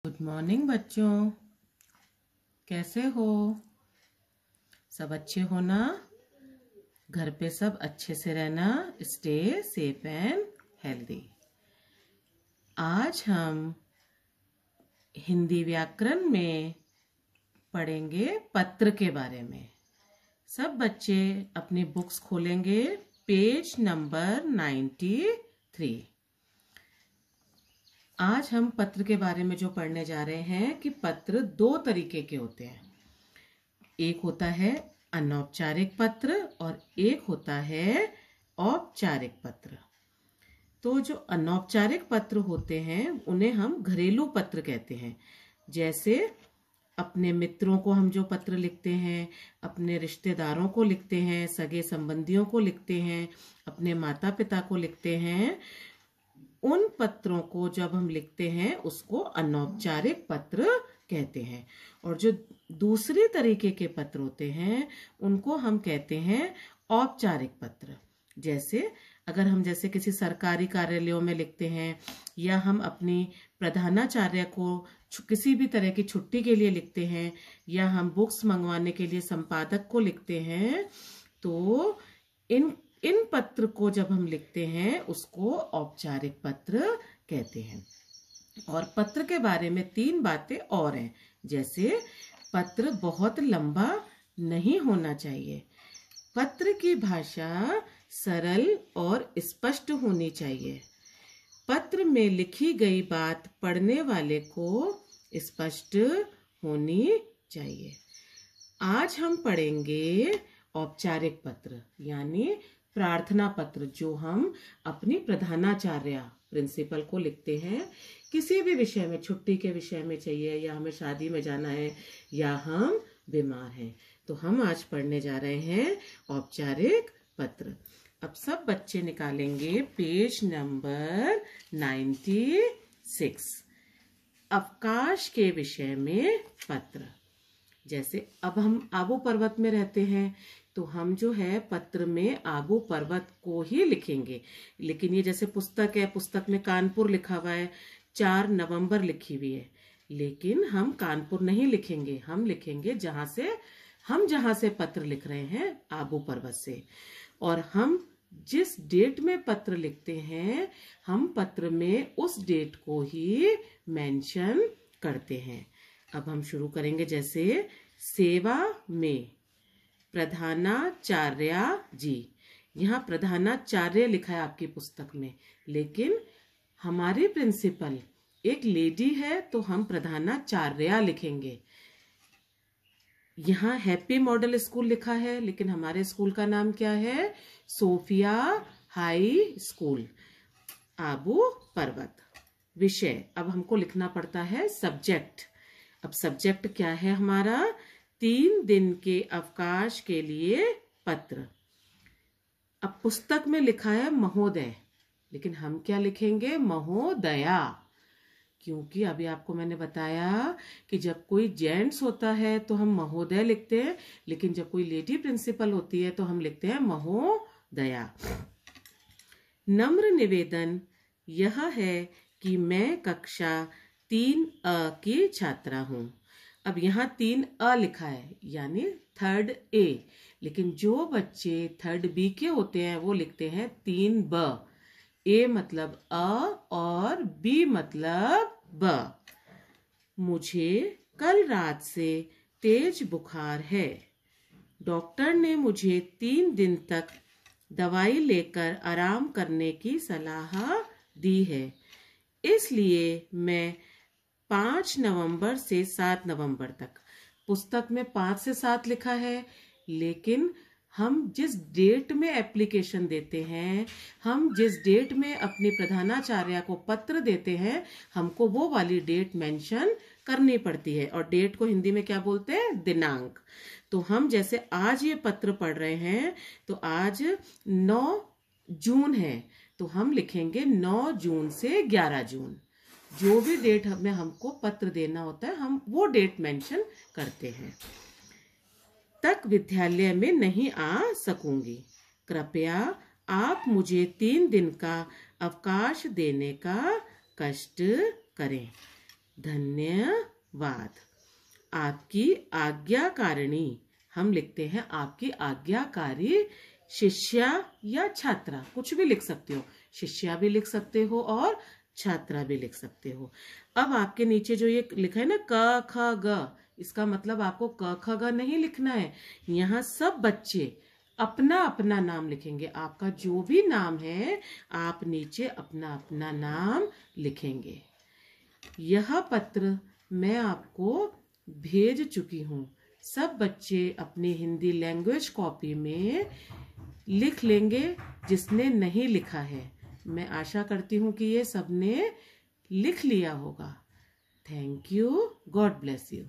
Good morning बच्चों, कैसे हो? सब अच्छे हो ना? घर पे सब अच्छे से रहना। Stay safe and healthy. आज हम हिंदी व्याकरण में पढ़ेंगे पत्र के बारे में। सब बच्चे अपनी बुक्स खोलेंगे, पेज नंबर 93। आज हम पत्र के बारे में जो पढ़ने जा रहे हैं कि पत्र दो तरीके के होते हैं। एक होता है अनौपचारिक पत्र और एक होता है औपचारिक पत्र। तो जो अनौपचारिक पत्र होते हैं उन्हें हम घरेलू पत्र कहते हैं। जैसे अपने मित्रों को हम जो पत्र लिखते हैं, अपने रिश्तेदारों को लिखते हैं, सगे संबंधियों को लिखते हैं, अपने माता पिता को लिखते हैं, उन पत्रों को जब हम लिखते हैं उसको अनौपचारिक पत्र कहते हैं। और जो दूसरी तरीके के पत्र होते हैं उनको हम कहते हैं औपचारिक पत्र। जैसे अगर हम किसी सरकारी कार्यालयों में लिखते हैं या हम अपनी प्रधानाचार्य को किसी भी तरह की छुट्टी के लिए लिखते हैं या हम बुक्स मंगवाने के लिए संपादक को लिखते हैं, तो इन पत्र को जब हम लिखते हैं उसको औपचारिक पत्र कहते हैं। और पत्र के बारे में 3 बातें और हैं। जैसे पत्र बहुत लंबा नहीं होना चाहिए, पत्र की भाषा सरल और स्पष्ट होनी चाहिए, पत्र में लिखी गई बात पढ़ने वाले को स्पष्ट होनी चाहिए। आज हम पढ़ेंगे औपचारिक पत्र यानी प्रार्थना पत्र, जो हम अपनी प्रधानाचार्य प्रिंसिपल को लिखते हैं। किसी भी विषय में, छुट्टी के विषय में चाहिए या हमें शादी में जाना है या हम बीमार हैं, तो हम आज पढ़ने जा रहे हैं औपचारिक पत्र। अब सब बच्चे निकालेंगे पेज नंबर 96। अवकाश के विषय में पत्र। जैसे अब हम आबू पर्वत में रहते हैं तो हम जो है पत्र में आबू पर्वत को ही लिखेंगे। लेकिन ये जैसे पुस्तक है, पुस्तक में कानपुर लिखा हुआ है, 4 नवंबर लिखी हुई है, लेकिन हम कानपुर नहीं लिखेंगे, हम लिखेंगे जहां से पत्र लिख रहे हैं, आबू पर्वत से। और हम जिस डेट में पत्र लिखते हैं हम पत्र में उस डेट को ही मेंशन करते हैं। अब हम शुरू करेंगे। जैसे सेवा में प्रधानाचार्य जी, यहाँ प्रधानाचार्य लिखा है आपकी पुस्तक में, लेकिन हमारी प्रिंसिपल एक लेडी है तो हम प्रधानाचार्य लिखेंगे। यहाँ हैप्पी मॉडल स्कूल लिखा है, लेकिन हमारे स्कूल का नाम क्या है? सोफिया हाई स्कूल, आबू पर्वत। विषय, अब हमको लिखना पड़ता है सब्जेक्ट। अब सब्जेक्ट क्या है हमारा? 3 दिन के अवकाश के लिए पत्र। अब पुस्तक में लिखा है महोदय, लेकिन हम क्या लिखेंगे? महोदया। क्योंकि अभी आपको मैंने बताया कि जब कोई जेंट्स होता है तो हम महोदय लिखते हैं, लेकिन जब कोई लेडी प्रिंसिपल होती है तो हम लिखते हैं महोदया। नम्र निवेदन यह है कि मैं कक्षा 3A की छात्रा हूँ। अब यहाँ 3A लिखा है यानी 3rd A, लेकिन जो बच्चे 3rd B के होते हैं वो लिखते हैं 3B। A मतलब अ और B मतलब ब। मुझे कल रात से तेज बुखार है। डॉक्टर ने मुझे 3 दिन तक दवाई लेकर आराम करने की सलाह दी है, इसलिए मैं 5 नवंबर से 7 नवंबर तक, पुस्तक में 5 से 7 लिखा है, लेकिन हम जिस डेट में एप्लीकेशन देते हैं, हम जिस डेट में अपने प्रधानाचार्य को पत्र देते हैं, हमको वो वाली डेट मेंशन करनी पड़ती है। और डेट को हिंदी में क्या बोलते हैं? दिनांक। तो हम जैसे आज ये पत्र पढ़ रहे हैं तो आज 9 जून है, तो हम लिखेंगे 9 जून से 11 जून। जो भी डेट हमें हमको पत्र देना होता है हम वो डेट मेंशन करते हैं। तक विद्यालय में नहीं आ सकूंगी, कृपया आप मुझे 3 दिन का अवकाश देने का कष्ट करें। धन्यवाद। आपकी आज्ञाकारिणी, हम लिखते हैं आपकी आज्ञाकारी शिष्या या छात्रा, कुछ भी लिख सकते हो, शिष्या भी लिख सकते हो और छात्रा भी लिख सकते हो। अब आपके नीचे जो ये लिखा है ना क ख ग, इसका मतलब आपको क ख ग नहीं लिखना है। यहाँ सब बच्चे अपना अपना नाम लिखेंगे। आपका जो भी नाम है आप नीचे अपना अपना नाम लिखेंगे। यह पत्र मैं आपको भेज चुकी हूँ। सब बच्चे अपनी हिंदी लैंग्वेज कॉपी में लिख लेंगे जिसने नहीं लिखा है। मैं आशा करती हूँ कि ये सबने लिख लिया होगा। Thank you. God bless you.